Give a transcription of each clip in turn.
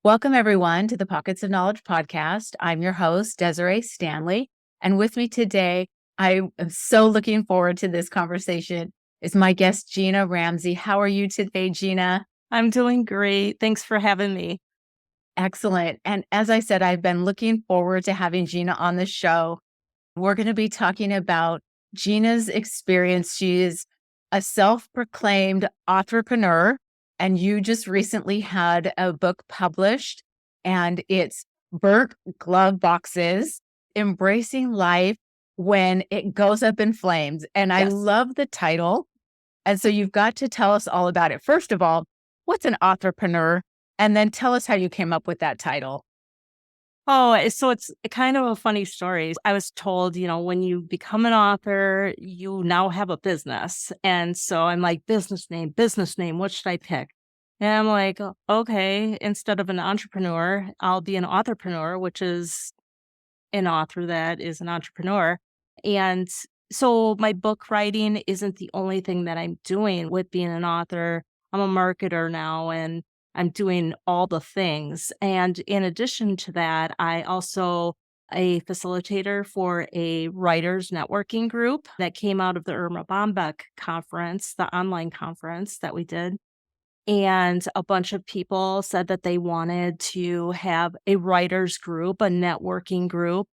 Welcome, everyone, to the Pockets of Knowledge podcast. I'm your host, Desiree Stanley. And with me today, I am so looking forward to this conversation, is my guest, Gina Ramsey. How are you today, Gina? I'm doing great. Thanks for having me. Excellent. And as I said, I've been looking forward to having Gina on the show. We're going to be talking about Gina's experience. She is a self-proclaimed authorpreneur, and you just recently had a book published, and it's Burnt Gloveboxes, Embracing Life When It Goes Up in Flames. And I Yes. love the title. And so you've got to tell us all about it. First of all, what's an authorpreneur? And then tell us how you came up with that title. So it's kind of a funny story. I was told, when you become an author, you now have a business. And so I'm like, business name, what should I pick? And I'm like, okay, instead of an entrepreneur, I'll be an authorpreneur, which is an author that is an entrepreneur. And so my book writing isn't the only thing that I'm doing with being an author. I'm a marketer now and I'm doing all the things. And in addition to that, I also a facilitator for a writers networking group that came out of the Irma Bombeck conference, the online conference that we did. And a bunch of people said that they wanted to have a writers group, a networking group,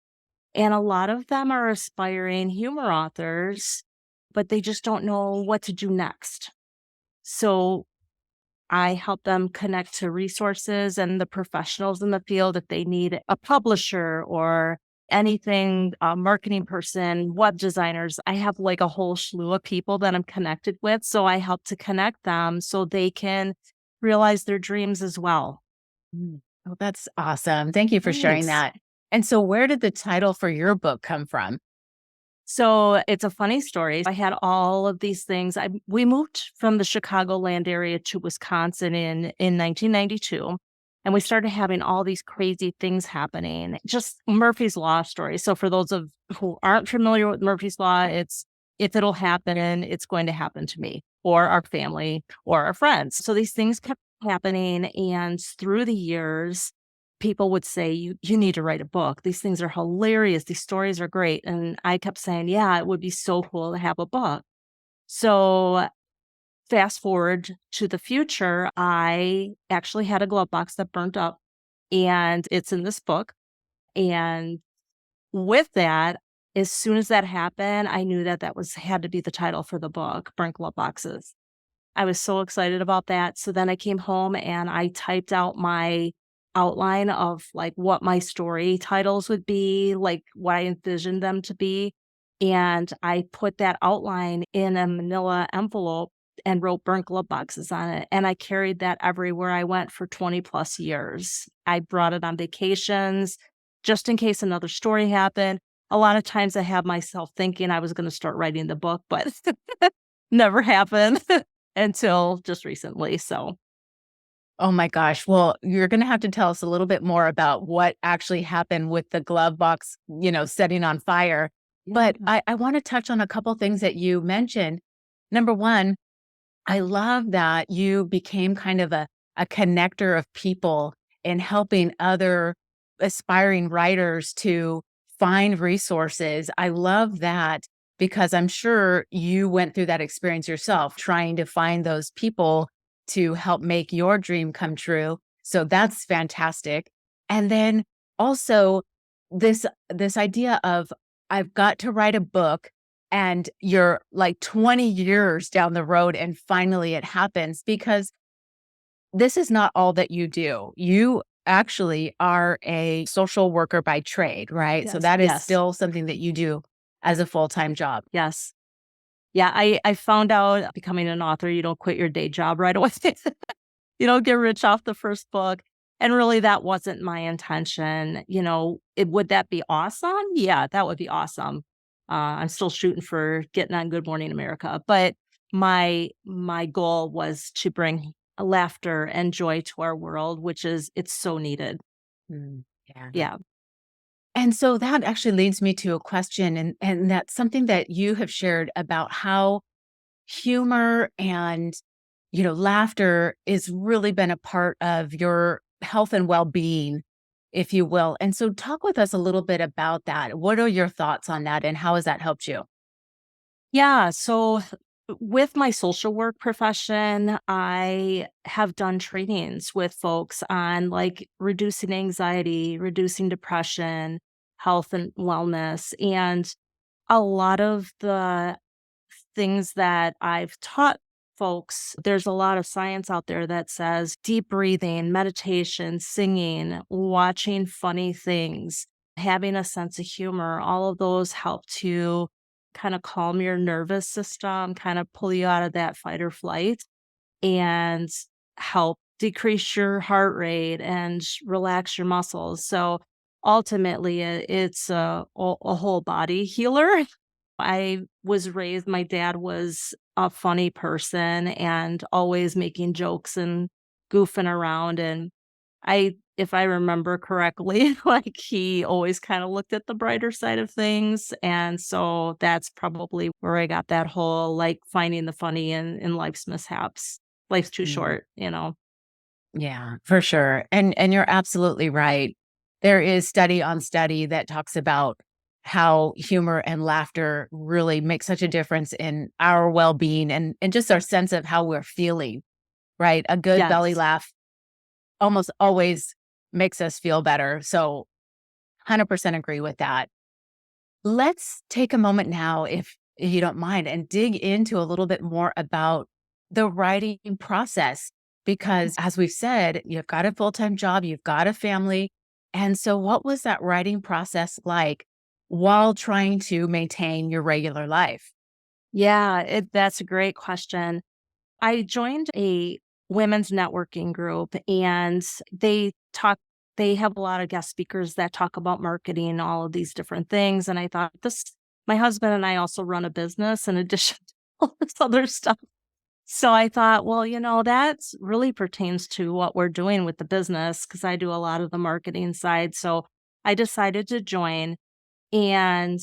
and a lot of them are aspiring humor authors, but they just don't know what to do next. So I help them connect to resources and the professionals in the field if they need a publisher or anything, a marketing person, web designers. I have like a whole slew of people that I'm connected with. So I help to connect them so they can realize their dreams as well. Oh, that's awesome. Thank you for sharing Thanks. that. And so where did the title for your book come from? So it's a funny story. I had all of these things. We moved from the Chicagoland area to Wisconsin in 1992, and we started having all these crazy things happening. Just Murphy's Law story. So for those of who aren't familiar with Murphy's Law, it's if it'll happen, it's going to happen to me or our family or our friends. So these things kept happening, and through the years, people would say, you need to write a book. These things are hilarious. These stories are great. And I kept saying, yeah, it would be so cool to have a book. So fast forward to the future, I actually had a glove box that burnt up and it's in this book. And with that, as soon as that happened, I knew that had to be the title for the book, Burnt Glove Boxes. I was so excited about that. So then I came home and I typed out my outline of like what my story titles would be, like what I envisioned them to be. And I put that outline in a manila envelope and wrote Burnt Glove Boxes on it. And I carried that everywhere I went for 20 plus years. I brought it on vacations just in case another story happened. A lot of times I have myself thinking I was going to start writing the book, but never happened. Until just recently, so. Oh my gosh. Well, you're going to have to tell us a little bit more about what actually happened with the glove box, setting on fire. But Yeah. I want to touch on a couple things that you mentioned. Number one, I love that you became kind of a connector of people in helping other aspiring writers to find resources. I love that because I'm sure you went through that experience yourself, trying to find those people to help make your dream come true. So that's fantastic. And then also this idea of I've got to write a book and you're like 20 years down the road and finally it happens, because this is not all that you do. You actually are a social worker by trade, right? So Yes, that is yes, still something that you do as a full-time job. yes. Yeah, I found out becoming an author, you don't quit your day job right away. You don't get rich off the first book, and really that wasn't my intention, would that be awesome? Yeah, that would be awesome. I'm still shooting for getting on Good Morning America, but my goal was to bring laughter and joy to our world, which is it's so needed. Yeah. Yeah. And so that actually leads me to a question, and that's something that you have shared about how humor and, laughter is really been a part of your health and well-being, if you will. And so talk with us a little bit about that. What are your thoughts on that and how has that helped you? Yeah, so with my social work profession, I have done trainings with folks on like reducing anxiety, reducing depression, health and wellness. And a lot of the things that I've taught folks, there's a lot of science out there that says deep breathing, meditation, singing, watching funny things, having a sense of humor, all of those help to kind of calm your nervous system, kind of pull you out of that fight or flight and help decrease your heart rate and relax your muscles. So ultimately, it's a whole body healer. I was raised, my dad was a funny person and always making jokes and goofing around. And if I remember correctly, like he always kind of looked at the brighter side of things. And so that's probably where I got that whole like finding the funny in life's mishaps. Life's too Mm, short, you know? yeah, for sure. And you're absolutely right. There is study on study that talks about how humor and laughter really make such a difference in our well-being and just our sense of how we're feeling, right? A good belly Yes. laugh almost always makes us feel better. So 100% agree with that. Let's take a moment now, if you don't mind, and dig into a little bit more about the writing process. Because as we've said, you've got a full time job, you've got a family. And so, what was that writing process like while trying to maintain your regular life? Yeah, that's a great question. I joined a women's networking group and they have a lot of guest speakers that talk about marketing and all of these different things. And I thought my husband and I also run a business in addition to all this other stuff. So I thought, well, that's really pertains to what we're doing with the business because I do a lot of the marketing side. So I decided to join and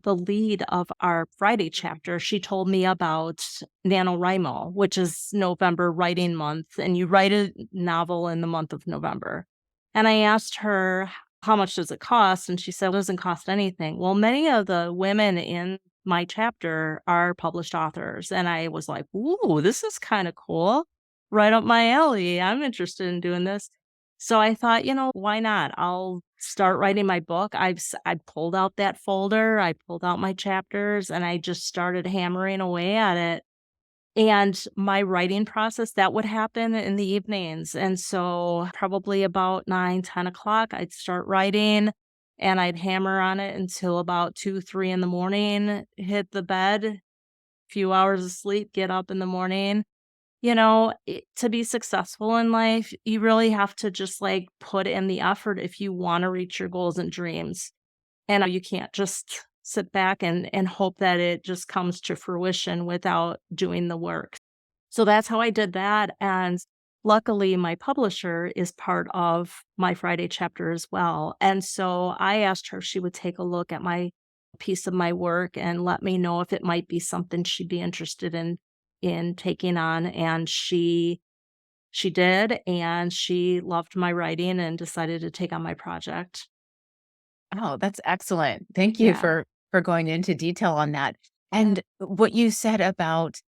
the lead of our Friday chapter, she told me about NaNoWriMo, which is November writing month, and you write a novel in the month of November. And I asked her, how much does it cost? And she said, it doesn't cost anything. Well, many of the women in my chapter are published authors. And I was like, ooh, this is kind of cool. Right up my alley. I'm interested in doing this. So I thought, why not? I'll start writing my book. I pulled out that folder, I pulled out my chapters, and I just started hammering away at it. And my writing process, that would happen in the evenings. And so probably about 9, 10 o'clock, I'd start writing and I'd hammer on it until about 2, 3 in the morning, hit the bed, few hours of sleep, get up in the morning. To be successful in life, you really have to just like put in the effort if you want to reach your goals and dreams. And you can't just sit back and hope that it just comes to fruition without doing the work. So that's how I did that. And luckily, my publisher is part of my Friday chapter as well. And so I asked her if she would take a look at my piece of my work and let me know if it might be something she'd be interested in taking on. And she did, and she loved my writing and decided to take on my project. Oh, that's excellent. Thank you Yeah. for going into detail on that. Yeah. And what you said about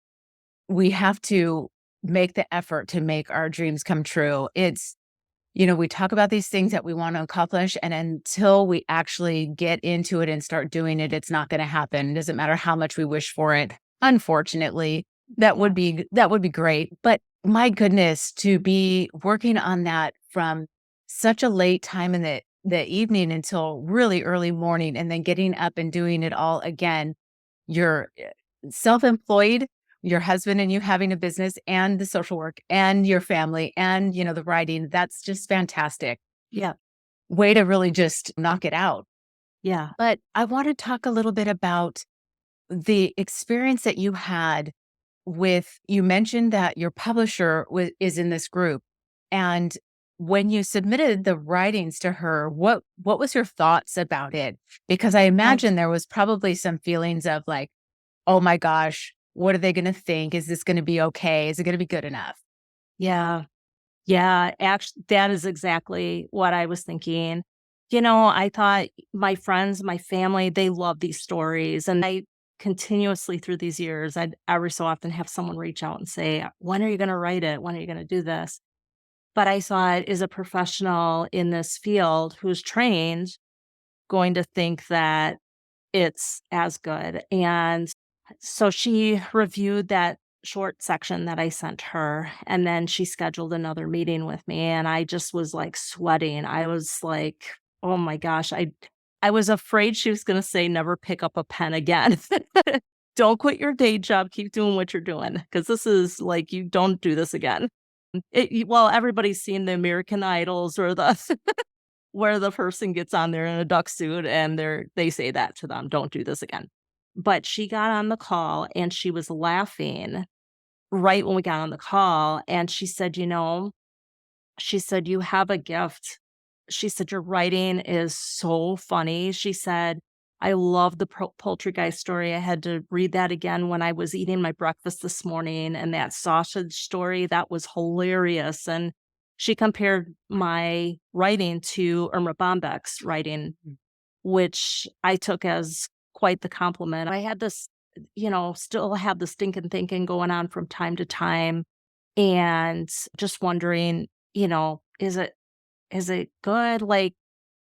we have to make the effort to make our dreams come true. We talk about these things that we want to accomplish, and until we actually get into it and start doing it, it's not going to happen. It doesn't matter how much we wish for it. Unfortunately, Yeah. that would be great. But my goodness, to be working on that from such a late time in the evening until really early morning, and then getting up and doing it all again. You're self-employed, your husband and you having a business and the social work and your family and, the writing. That's just fantastic. Yeah. Way to really just knock it out. Yeah. But I want to talk a little bit about the experience that you had you mentioned that your publisher is in this group. And when you submitted the writings to her, what was your thoughts about it? Because I Yeah. imagine there was probably some feelings of like, oh my gosh, what are they going to think? Is this going to be okay? Is it going to be good enough? Yeah. Yeah, actually, that is exactly what I was thinking. I thought my friends, my family, they love these stories. And I continuously through these years, I'd every so often have someone reach out and say, "When are you going to write it? When are you going to do this?" But I saw it as a professional in this field who's trained going to think that it's as good. And so she reviewed that short section that I sent her, and then she scheduled another meeting with me, and I just was, like, sweating. I was like, "Oh my gosh." I was afraid she was gonna say, "Never pick up a pen again." "Don't quit your day job, keep doing what you're doing, because this is like, you don't do this again." Well, everybody's seen the American Idols or the where the person gets on there in a duck suit and they say that to them, "Don't do this again." But she got on the call and she was laughing right when we got on the call, and she said, she said, "You have a gift." She said, "Your writing is so funny." She said, "I love the poultrygeist story. I had to read that again when I was eating my breakfast this morning, and that sausage story, that was hilarious." And she compared my writing to Irma Bombeck's writing, which I took as quite the compliment. I had this, still have the stinking thinking going on from time to time, and just wondering, is it good? Like,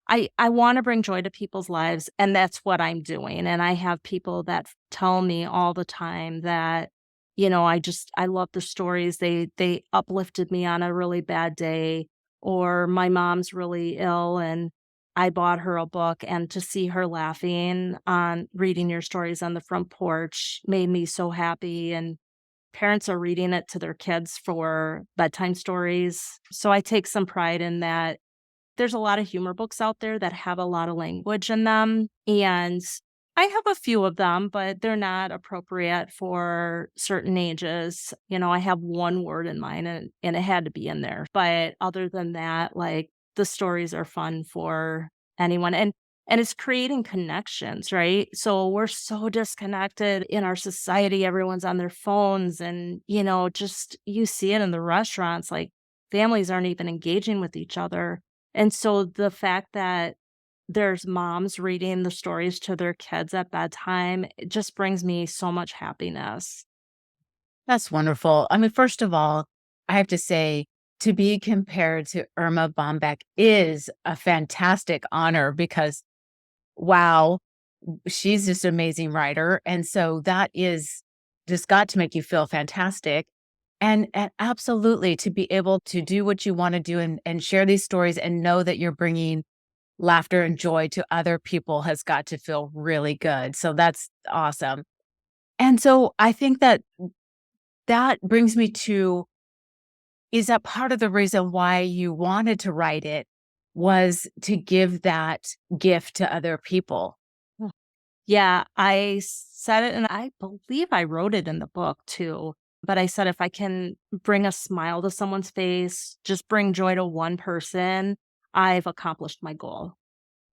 I wanna bring joy to people's lives, and that's what I'm doing, and I have people that tell me all the time that, I love the stories, they uplifted me on a really bad day, or my mom's really ill, and I bought her a book, and to see her laughing on reading your stories on the front porch made me so happy, and parents are reading it to their kids for bedtime stories, so I take some pride in that. There's a lot of humor books out there that have a lot of language in them, and I have a few of them, but they're not appropriate for certain ages. I have one word in mind and it had to be in there. But other than that, like, the stories are fun for anyone, and it's creating connections, right? So we're so disconnected in our society. Everyone's on their phones and, just you see it in the restaurants, like families aren't even engaging with each other, and so the fact that there's moms reading the stories to their kids at bedtime, it just brings me so much happiness. That's wonderful. I mean, first of all, I have to say, to be compared to Irma Bombeck is a fantastic honor because, wow, she's just an amazing writer, and so that is just got to make you feel fantastic, and absolutely to be able to do what you wanna do and share these stories and know that you're bringing laughter and joy to other people has got to feel really good, so that's awesome. And so I think that that brings me to, is that part of the reason why you wanted to write it was to give that gift to other people? Mm. Yeah, I said it, and I believe I wrote it in the book too. But I said, if I can bring a smile to someone's face, just bring joy to one person, I've accomplished my goal.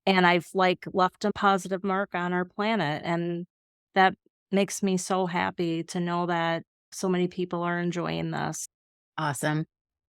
And I've, like, left a positive mark on our planet, and that makes me so happy to know that so many people are enjoying this. Awesome.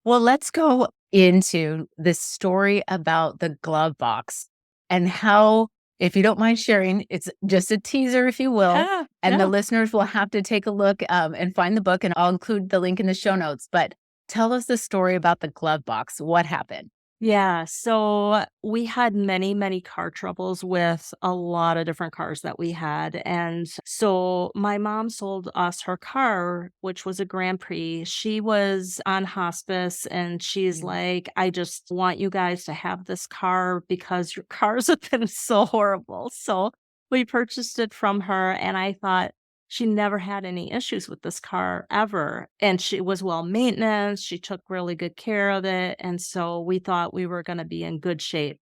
Well, let's go into this story about the glove box and how, if you don't mind sharing, it's just a teaser, if you will, Yeah, and the yeah. listeners will have to take a look and find the book, and I'll include the link in the show notes. But tell us the story about the glove box. What happened? Yeah, so we had many, many car troubles with a lot of different cars that we had. And so my mom sold us her car, which was a Grand Prix. She was on hospice and she's Mm. like, "I just want you guys to have this car because your cars have been so horrible." So we purchased it from her. And I thought, she never had any issues with this car ever, and she was well maintenance, she took really good care of it, and so we thought we were gonna be in good shape.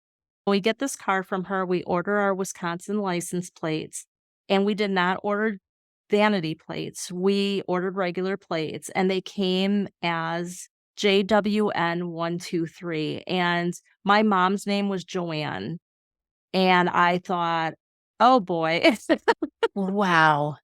We get this car from her, we order our Wisconsin license plates, and we did not order vanity plates, we ordered regular plates, and they came as JWN123, and my mom's name was Joanne, and I thought, "Oh boy." Wow.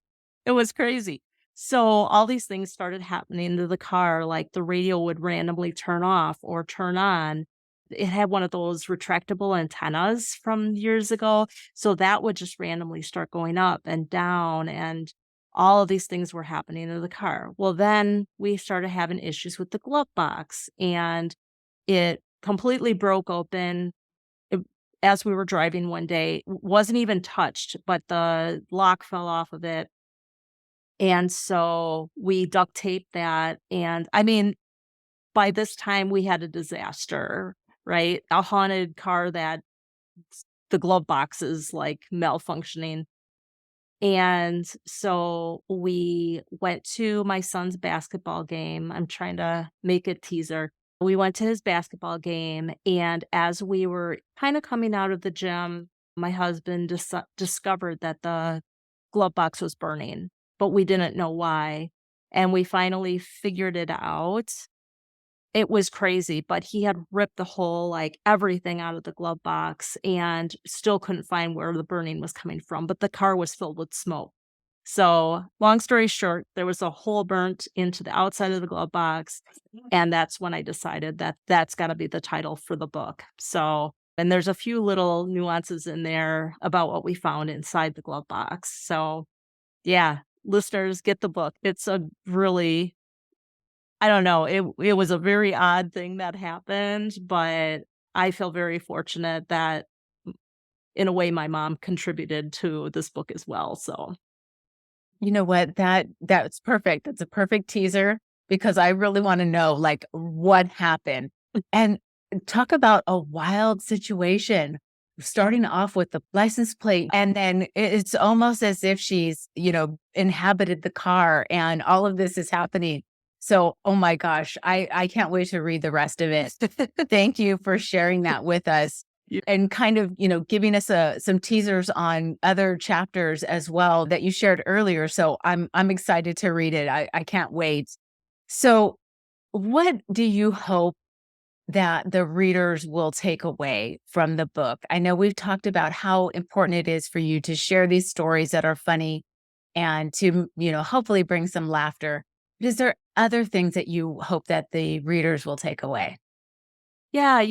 It was crazy. So all these things started happening to the car, like the radio would randomly turn off or turn on. It had one of those retractable antennas from years ago, so that would just randomly start going up and down, and all of these things were happening to the car. Well, then we started having issues with the glove box, and it completely broke open it as we were driving one day. Wasn't even touched, but the lock fell off of it, and so we duct taped that, and I mean, by this time we had a disaster, right? A haunted car that the glove box is, like, malfunctioning, and so we went to my son's basketball game. I'm trying to make a teaser. We went to his basketball game, and as we were kinda coming out of the gym, my husband discovered that the glove box was burning, but we didn't know why, and we finally figured it out. It was crazy, but he had ripped the whole, like, everything out of the glove box and still couldn't find where the burning was coming from, but the car was filled with smoke. So, long story short, there was a hole burnt into the outside of the glove box, and that's when I decided that that's gotta be the title for the book. So and there's a few little nuances in there about what we found inside the glove box. So, yeah, listeners, get the book. It's a really I don't know, it was a very odd thing that happened, but I feel very fortunate that, in a way, my mom contributed to this book as well, so You know what? That's perfect. That's a perfect teaser because I really wanna know, like, what happened. And talk about a wild situation, starting off with the license plate, and then it's almost as if she's, inhabited the car and all of this is happening. So, oh my gosh, I can't wait to read the rest of it. Thank you for sharing that with us yeah. and kind of, giving us some teasers on other chapters as well that you shared earlier. So I'm excited to read it. I can't wait. So what do you hope that the readers will take away from the book? I know we've talked about how important it is for you to share these stories that are funny and to, hopefully bring some laughter. But is there other things that you hope that the readers will take away? Yeah,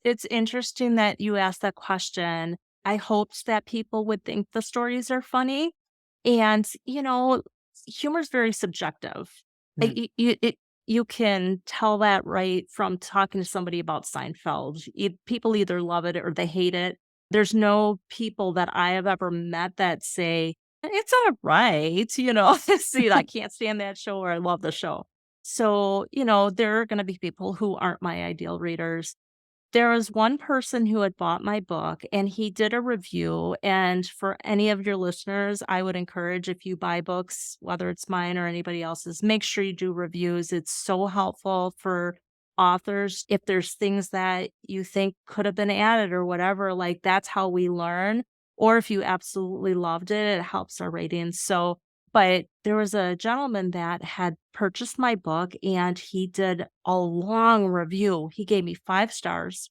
it's interesting that you asked that question. I hoped that people would think the stories are funny, and, humor is very subjective. Mm. You can tell that right from talking to somebody about Seinfeld. People either love it or they hate it. There's no people that I have ever met that say, "It's alright," See, I can't stand that show or I love the show. So, there are gonna be people who aren't my ideal readers. There was one person who had bought my book and he did a review. And for any of your listeners, I would encourage if you buy books, whether it's mine or anybody else's, make sure you do reviews. It's so helpful for authors. If there's things that you think could have been added or whatever, like that's how we learn. Or if you absolutely loved it, it helps our ratings. So, but there was a gentleman that had purchased my book and he did a long review. He gave me 5 stars,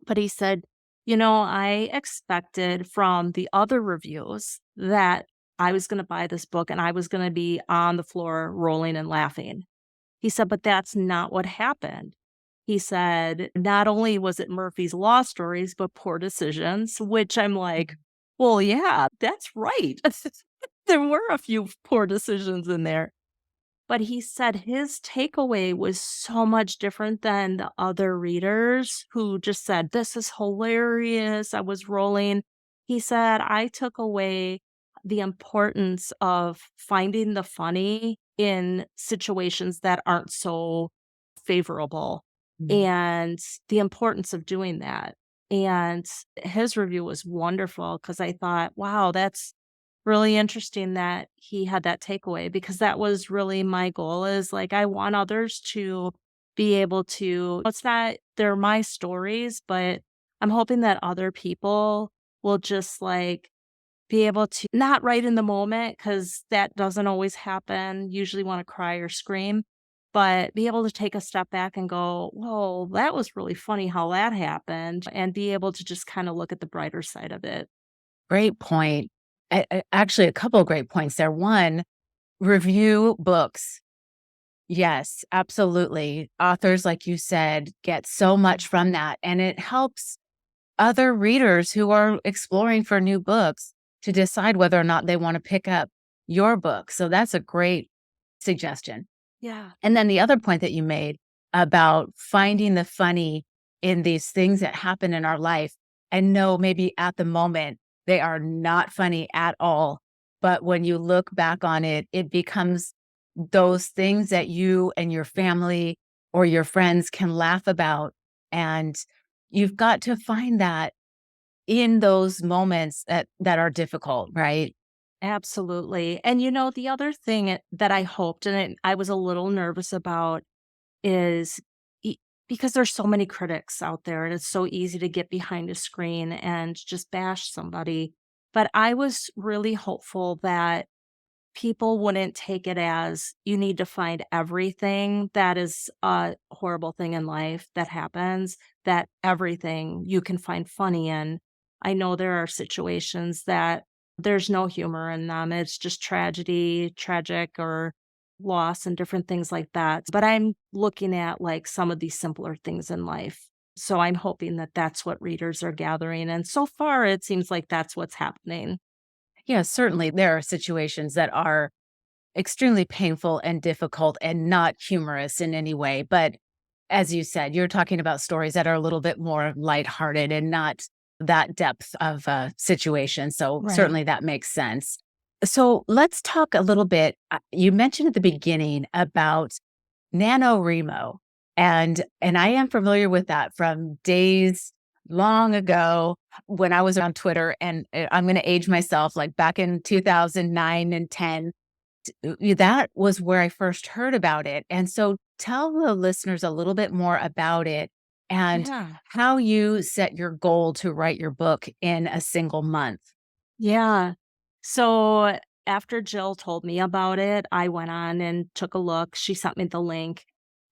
but he said, I expected from the other reviews that I was going to buy this book and I was going to be on the floor rolling and laughing. He said, but that's not what happened. He said, not only was it Murphy's Law stories, but poor decisions, which I'm like, well, yeah, that's right. There were a few poor decisions in there. But he said his takeaway was so much different than the other readers who just said, "This is hilarious. I was rolling." He said, "I took away the importance of finding the funny in situations that aren't so favorable Mhm. and the importance of doing that." And his review was wonderful because I thought, wow, that's really interesting that he had that takeaway because that was really my goal is like I want others to be able to it's not they're my stories, but I'm hoping that other people will just like be able to not right in the moment because that doesn't always happen, usually want to cry or scream, but be able to take a step back and go, whoa, that was really funny how that happened, and be able to just kind of look at the brighter side of it. Great point. Actually, a couple of great points there. One, Review books. Yes, absolutely. Authors, like you said, get so much from that, and it helps other readers who are exploring for new books to decide whether or not they wanna pick up your book. So that's a great suggestion. Yeah. And then the other point that you made about finding the funny in these things that happen in our life, and no, maybe at the moment they are not funny at all. But when you look back on it, it becomes those things that you and your family or your friends can laugh about. And you've got to find that in those moments that are difficult, right? Absolutely. And the other thing that I hoped and I was a little nervous about is e because there's so many critics out there, and it's so easy to get behind a screen and just bash somebody. But I was really hopeful that people wouldn't take it as you need to find everything that is a horrible thing in life that happens, that everything you can find funny in. I know there are situations that there's no humor in them. It's just tragedy, tragic, or loss and different things like that. But I'm looking at like some of these simpler things in life. So I'm hoping that that's what readers are gathering. And so far, it seems like that's what's happening. Yeah, certainly there are situations that are extremely painful and difficult and not humorous in any way. But as you said, you're talking about stories that are a little bit more lighthearted and not that depth of a situation. So Right. certainly that makes sense. So let's talk a little bit. You mentioned at the beginning about NaNoWriMo, and I am familiar with that from days long ago when I was on Twitter, and I'm going to age myself, like back in 2009 and 10. That was where I first heard about it. And so tell the listeners a little bit more about it and Yeah. how you set your goal to write your book in a single month. Yeah. So after Jill told me about it, I went on and took a look. She sent me the link.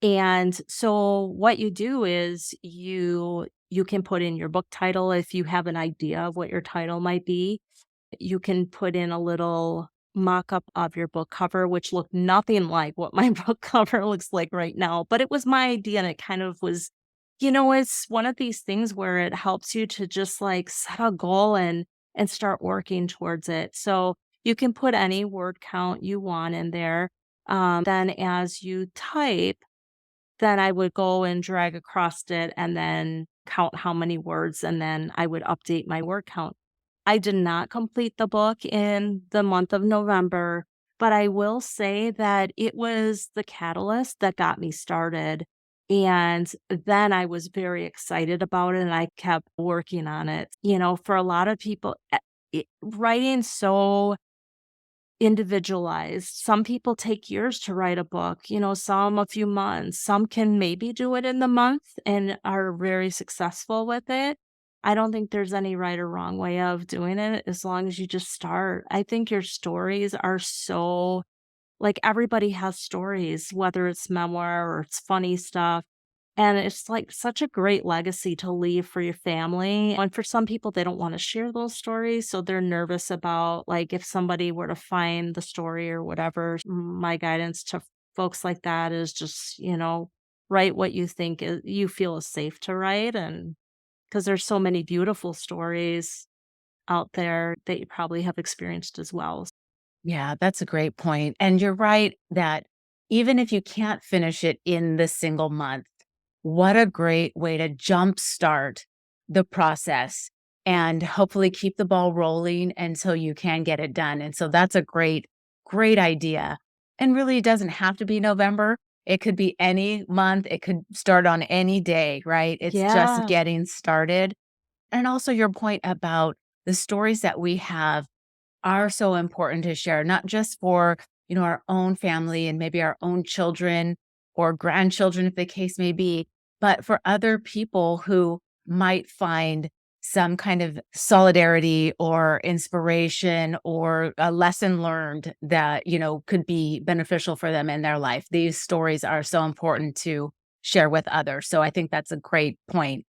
And so what you do is you can put in your book title if you have an idea of what your title might be. You can put in a little mock-up of your book cover, which looked nothing like what my book cover looks like right now, but it was my idea and it kind of was it's one of these things where it helps you to just like set a goal and start working towards it. So you can put any word count you want in there. Then as you type, then I would go and drag across it and then count how many words, and then I would update my word count. I did not complete the book in the month of November, but I will say that it was the catalyst that got me started. And then I was very excited about it and I kept working on it. For a lot of people, writing so individualized. Some people take years to write a book, some a few months. Some can maybe do it in the month and are very successful with it. I don't think there's any right or wrong way of doing it as long as you just start. I think your stories are so like everybody has stories, whether it's memoir or it's funny stuff. And it's like such a great legacy to leave for your family. And for some people, they don't want to share those stories. So they're nervous about, like, if somebody were to find the story or whatever. My guidance to folks like that is just, write what you think you feel is safe to write. And because there's so many beautiful stories out there that you probably have experienced as well. Yeah, that's a great point. And you're right that even if you can't finish it in the single month, what a great way to jumpstart the process and hopefully keep the ball rolling until you can get it done. And so that's a great, great idea. And really, it doesn't have to be November. It could be any month. It could start on any day, right? It's just Yeah. getting started. And also, your point about the stories that we have are so important to share, not just for, our own family and maybe our own children or grandchildren, if the case may be, but for other people who might find some kind of solidarity or inspiration or a lesson learned that, could be beneficial for them in their life. These stories are so important to share with others. So I think that's a great point.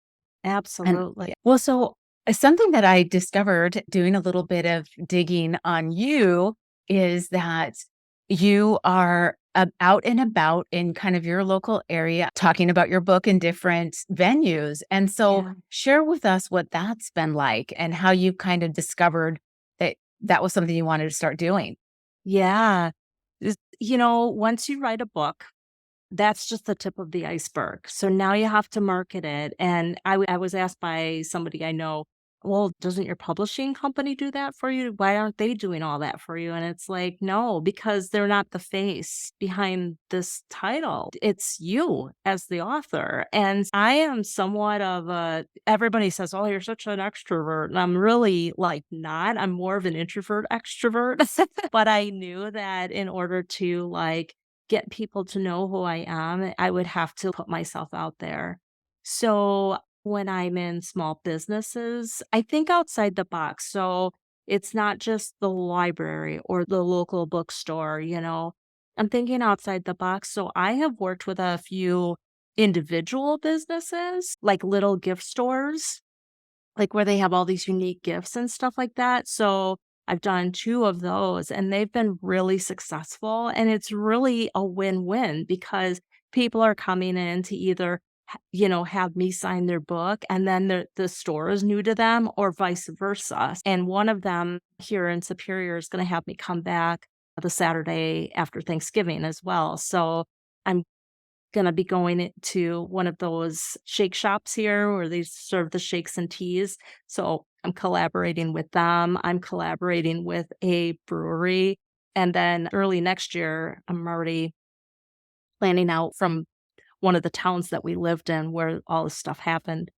And Absolutely. well, so something that I discovered doing a little bit of digging on you is that you are out and about in kind of your local area talking about your book in different venues. And so Yeah. share with us what that's been like and how you kind of discovered that that was something you wanted to start doing. Yeah. Once you write a book, that's just the tip of the iceberg. So now you have to market it. And I was asked by somebody I know, well, doesn't your publishing company do that for you? Why aren't they doing all that for you? And it's like, no, because they're not the face behind this title. It's you as the author. And I am somewhat of everybody says, oh, you're such an extrovert. And I'm really like not. I'm more of an introvert extrovert. But I knew that in order to get people to know who I am, I would have to put myself out there. So when I'm in small businesses, I think outside the box. So it's not just the library or the local bookstore. I'm thinking outside the box. So I have worked with a few individual businesses, like little gift stores, like, where they have all these unique gifts and stuff like that, so I've done 2 of those, and they've been really successful, and it's really a win-win because people are coming in to either have me sign their book, and then the store is new to them or vice versa, and one of them here in Superior is gonna have me come back the Saturday after Thanksgiving as well, so I'm gonna be going to one of those shake shops here where they serve the shakes and teas. So I'm collaborating with them. I'm collaborating with a brewery. And then early next year, I'm already planning out from one of the towns that we lived in where all this stuff happened.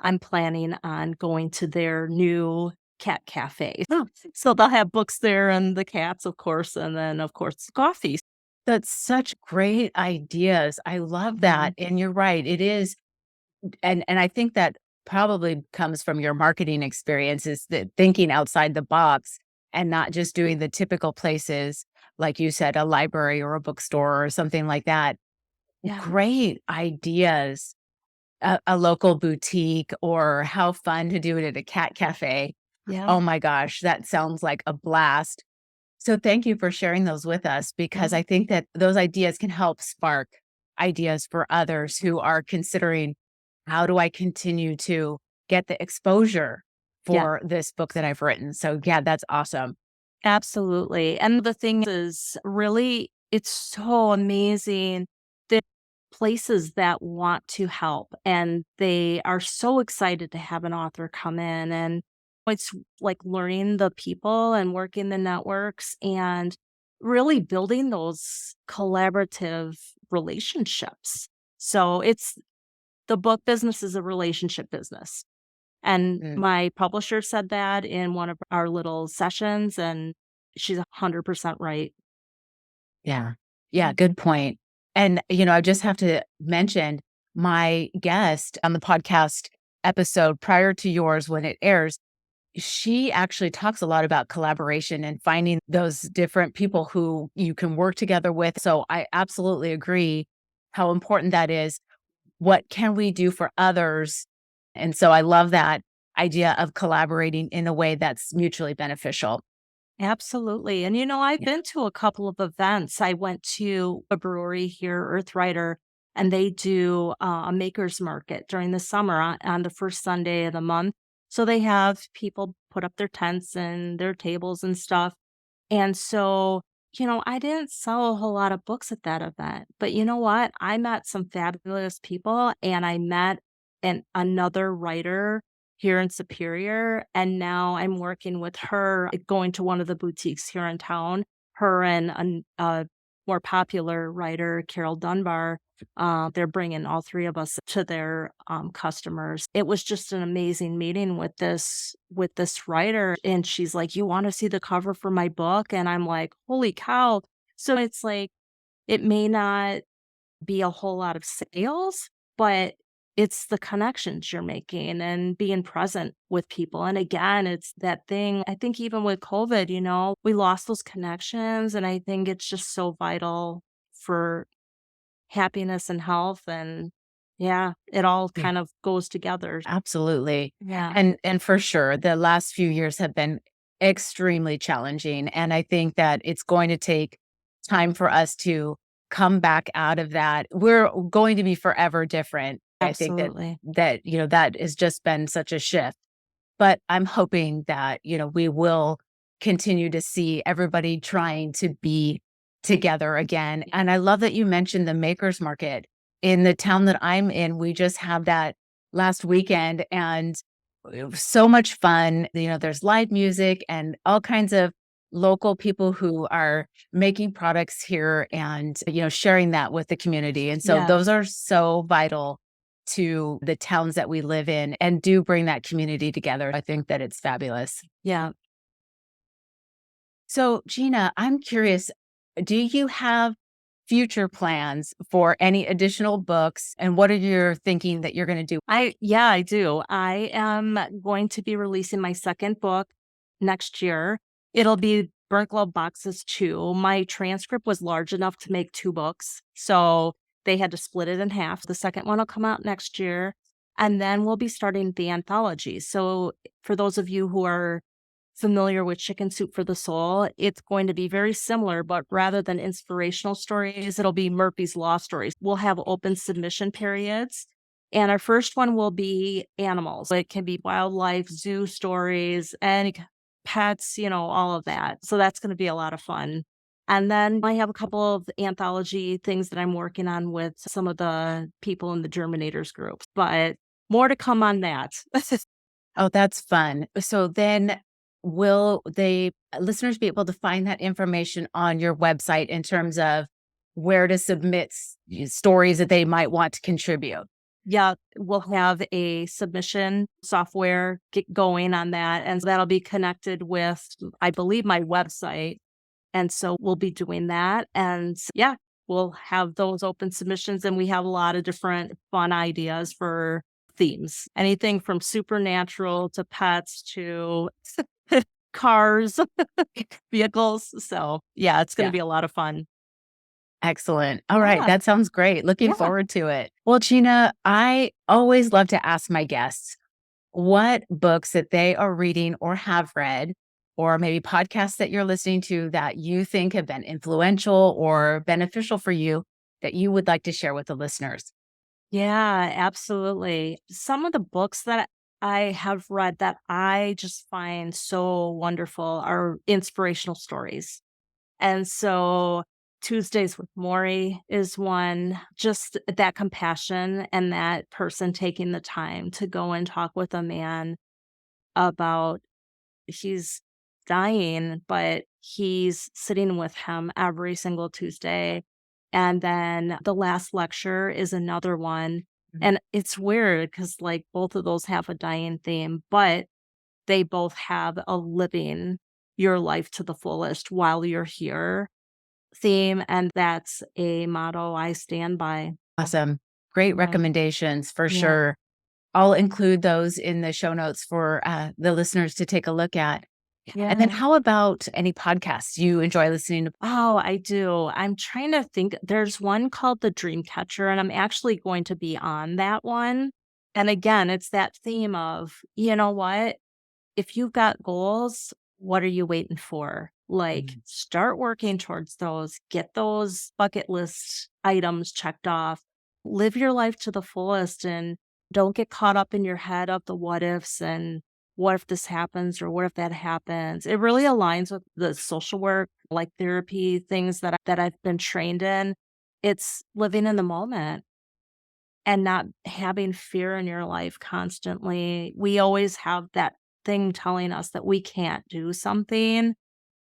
I'm planning on going to their new cat cafe. So they'll have books there and the cats, of course, and then of course coffee. That's such great ideas. I love Yeah. that. And you're right. It is. And I think that probably comes from your marketing experience is that thinking outside the box and not just doing the typical places, like you said, a library or a bookstore or something like that. Yeah. Great ideas. A local boutique or how fun to do it at a cat cafe. Yeah. Oh my gosh, that sounds like a blast. So thank you for sharing those with us Yeah. because I think that those ideas can help spark ideas for others who are considering how do I continue to get the exposure Yeah. for this book that I've written. So yeah, that's awesome. Absolutely, and the thing is really it's so amazing the places that want to help, and they are so excited to have an author come in, and it's like learning the people and working the networks and really building those collaborative relationships. So it's the book business is a relationship business. And Mm, my publisher said that in one of our little sessions, and she's 100% right. yeah. Yeah, Mm. good point. And I just have to mention my guest on the podcast episode prior to yours when it airs. She actually talks a lot about collaboration and finding those different people who you can work together with. So I absolutely agree how important that is. What can we do for others? And so I love that idea of collaborating in a way that's mutually beneficial. Absolutely, and, I've Yeah. been to a couple of events. I went to a brewery here, Earthrider, and they do, a makers market during the summer on the 1st Sunday of the month. So they have people put up their tents and their tables and stuff. And so, I didn't sell a whole lot of books at that event, but you know what? I met some fabulous people and I met another writer here in Superior. And now I'm working with her, going to one of the boutiques here in town, her and a more popular writer, Carol Dunbar. They're bringing all 3 of us to their customers. It was just an amazing meeting with this writer, and she's like, "You want to see the cover for my book?" And I'm like, "Holy cow!" So it's like it may not be a whole lot of sales, but it's the connections you're making and being present with people. And again, it's that thing. I think even with COVID, we lost those connections, and I think it's just so vital for happiness and health, and yeah, it all Yeah. kind of goes together. Absolutely. Yeah. And for sure, the last few years have been extremely challenging. And I think that it's going to take time for us to come back out of that. We're going to be forever different. I think that Absolutely. that has just been such a shift. But I'm hoping that, we will continue to see everybody trying to be together again. And I love that you mentioned the makers market. In the town that I'm in, we just had that last weekend, and it was so much fun. There's live music and all kinds of local people who are making products here and, sharing that with the community. And so those Yes. are so vital to the towns that we live in and do bring that community together. I think that it's fabulous. Yeah. So, Gina, I'm curious, do you have future plans for any additional books, and what are you thinking that you're going to do? I do. I am going to be releasing my second book next year. It'll be Burnt Gloveboxes 2. My transcript was large enough to make 2 books, so they had to split it in half. The second one will come out next year, and then we'll be starting the anthology. So, for those of you who are familiar with Chicken Soup for the Soul, it's going to be very similar, but rather than inspirational stories, it'll be Murphy's Law stories. We'll have open submission periods. And our first one will be animals. It can be wildlife, zoo stories, and pets, all of that. So that's going to be a lot of fun. And then I have a couple of anthology things that I'm working on with some of the people in the Germinators group, but more to come on that. Oh, that's fun. So then will they listeners be able to find that information on your website in terms of where to submit stories that they might want to contribute? Yeah, we'll have a submission software get going on that, and that'll be connected with, I believe, my website. And so we'll be doing that. And yeah, we'll have those open submissions, and we have a lot of different fun ideas for themes. Anything from supernatural to pets to cars, vehicles. So yeah, it's going to Yeah. be a lot of fun. Excellent. All right. Yeah. That sounds great. Looking Yeah. forward to it. Well, Gina, I always love to ask my guests what books that they are reading or have read, or maybe podcasts that you're listening to that you think have been influential or beneficial for you that you would like to share with the listeners. Yeah, absolutely. Some of the books that I have read that I just find so wonderful are inspirational stories. And so Tuesdays with Maury is one, just that compassion and that person taking the time to go and talk with a man about he's dying, but he's sitting with him every single Tuesday. And then the last lecture is another one. Mhm. And it's weird because, like, both of those have a dying theme, but they both have a living your life to the fullest while you're here theme. And that's a motto I stand by. Awesome. Great Yeah. recommendations for Yeah. sure. I'll include those in the show notes for the listeners to take a look at. And then Yeah. how about any podcasts you enjoy listening to? Oh, I do. I'm trying to think. There's one called The Dreamcatcher, and I'm actually going to be on that one. And again, it's that theme of, you know what? If you've got goals, what are you waiting for? Like, Mhm. start working towards those, get those bucket list items checked off, live your life to the fullest, and don't get caught up in your head of the what ifs and what if this happens or what if that happens. It really aligns with the social work, like therapy things that I've been trained in. It's living in the moment and not having fear in your life constantly. We always have that thing telling us that we can't do something.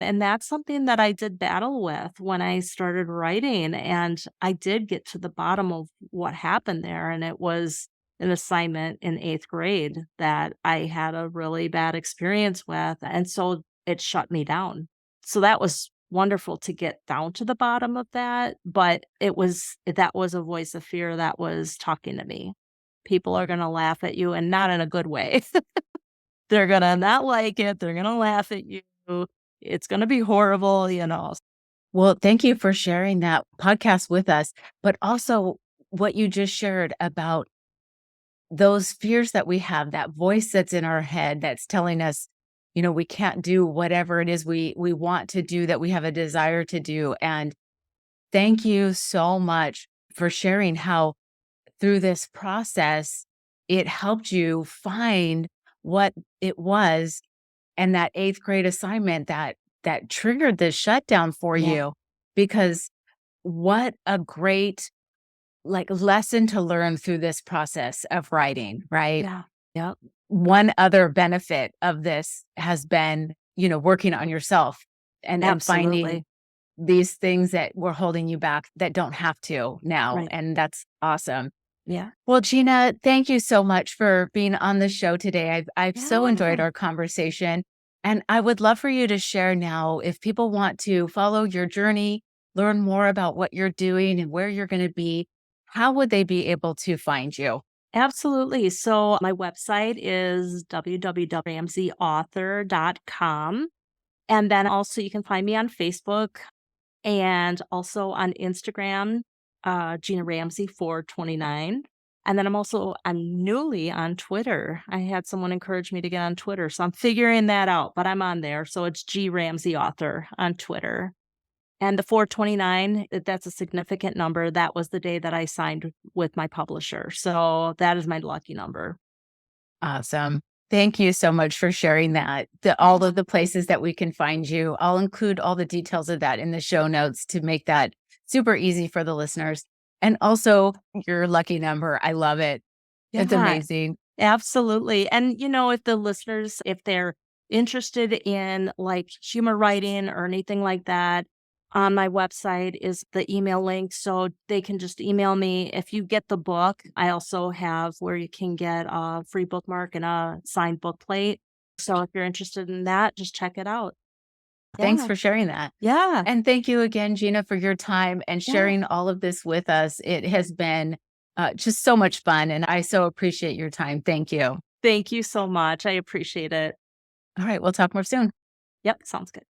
And that's something that I did battle with when I started writing. And I did get to the bottom of what happened there. And it was an assignment in 8th grade that I had a really bad experience with. And so it shut me down. So that was wonderful to get down to the bottom of that. But that was a voice of fear that was talking to me. People are going to laugh at you and not in a good way. They're going to not like it. They're going to laugh at you. It's gonna be horrible. Well, thank you for sharing that podcast with us, but also what you just shared about those fears that we have, that voice that's in our head that's telling us, we can't do whatever it is we want to do, that we have a desire to do. And Thank you so much for sharing how through this process, it helped you find what it was and that 8th grade assignment that triggered this shutdown for Yeah. you, because what a great, like, lesson to learn through this process of writing, right? Yeah. Yep. One other benefit of this has been, working on yourself and finding Absolutely. these things that were holding you back that don't have to now, Right. and that's awesome. Yeah. Well, Gina, thank you so much for being on the show today. I've so enjoyed Yeah. our conversation, and I would love for you to share now if people want to follow your journey, learn more about what you're doing and where you're going to be, how would they be able to find you? Absolutely. So my website is www.ramseyauthor.com. And then also you can find me on Facebook and also on Instagram, Gina Ramsey 429. And then I'm newly on Twitter. I had someone encourage me to get on Twitter. So I'm figuring that out, but I'm on there. So it's G Ramsey Author on Twitter. And the 429, that's a significant number. That was the day that I signed with my publisher. So that is my lucky number. Awesome. Thank you so much for sharing that. All Yeah. of the places that we can find you, I'll include all the details of that in the show notes to make that super easy for the listeners. And also your lucky number. I love it. It's Yeah, amazing. absolutely. And, if the listeners, if they're interested in like humor writing or anything like that, on my website is the email link. So they can just email me. If you get the book, I also have where you can get a free bookmark and a signed book plate. So if you're interested in that, just check it out. Thanks Yeah. for sharing that. Yeah. And thank you again, Gina, for your time and Yeah. sharing all of this with us. It has been just so much fun, and I so appreciate your time. Thank you. Thank you so much. I appreciate it. All right, we'll talk more soon. Yep. Sounds good.